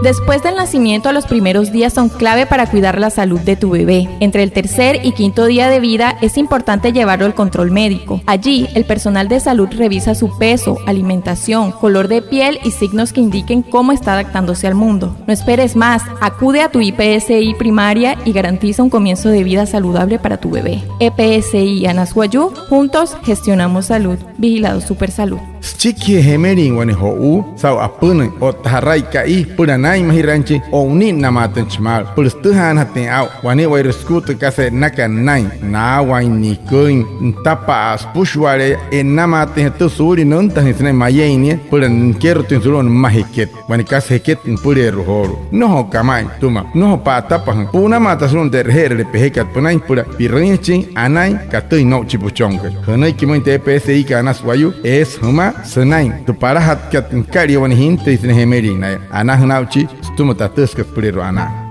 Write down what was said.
Después del nacimiento, los primeros días son clave para cuidar la salud de tu bebé. Entre el tercer y quinto día de vida es importante llevarlo al control médico. Allí, el personal de salud revisa su peso, alimentación, color de piel y signos que indiquen cómo está adaptándose al mundo. No esperes más, acude a tu IPSI primaria y garantiza un comienzo de vida saludable para tu bebé. EPSI y ANAS Wayuu, juntos gestionamos salud. Vigilado Supersalud. Chiqui hemerin wane ho sau apun o tarai kai puranai mahiranchi o uni namatan chmal pulstuhan hatin au wane wai skut kase nakanai na wai ni kuin tapas pushware en namate tu suri non tan sne mayeini puran quiero tin sulon mahiket wane kase heket pure rohoro no kamai tuma no pa tapas puna mata sulon der herre pehekat punai pura pirinchi anai katui no chipuchonga hanai kimointe PSI kanas Wayuu es huma senai tu para hat kat kari wan hinte isne hemerina ana hnauchi stuma tatus ka pulero ana